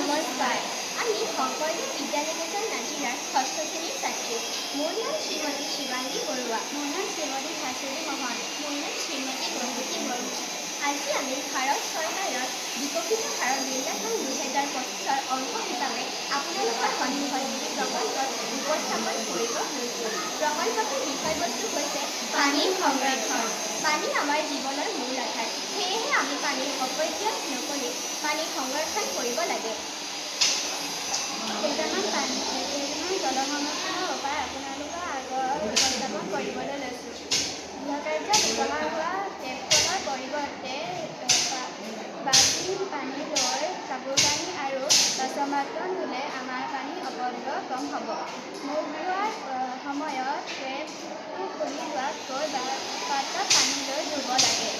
নমস্কাৰ। আমি শংকৰদেৱ বিদ্যানিকেতন নাজিৰাৰ ষষ্ঠ শ্ৰেণীৰ ছাত্ৰী। মোৰ নাম শ্ৰীমতী শিৱাংগী বৰুৱা। মোৰ নাম শ্ৰীমতী ভাস্বতী মহন। মোৰ নাম শ্ৰীমতী গণপতি বৰুৱা। আজি আমি ভাৰত চৰকাৰৰ বিকশিত ভাৰত নিৰ্মাণ 2025ৰ অংশ হিচাপে আপোনালোকৰ সন্মুখত এটি প্ৰকল্প উপস্থাপন কৰিব লৈছোঁ। প্ৰকল্পটোৰ বিষয়বস্তু হৈছে পানীৰ সংৰক্ষণ। পানী আমাৰ জীৱনৰ মূল আধাৰ। সেয়েহে আমি পানীৰ অপব্যয় নকৰি পানী সংৰক্ষণ কৰিব লাগে। কেইটামান জল সংৰক্ষণৰ উপায় আপোনালোকৰ আগত উপস্থাপন কৰিবলৈ লৈছোঁ। গৃহকাৰ্যত ব্যৱহাৰ হোৱা টেপ কলৰ পৰিৱৰ্তে বাল্টিং পানী লৈ কাপোৰ কানি আৰু বাচন বৰ্তন ধুলে আমাৰ পানীৰ অপব্যয় কম হ'ব। মুখ ধোৱাৰ সময়ত টেপটো খুলি যোৱাতকৈ পাত্ৰত পানী লৈ ধুব লাগে।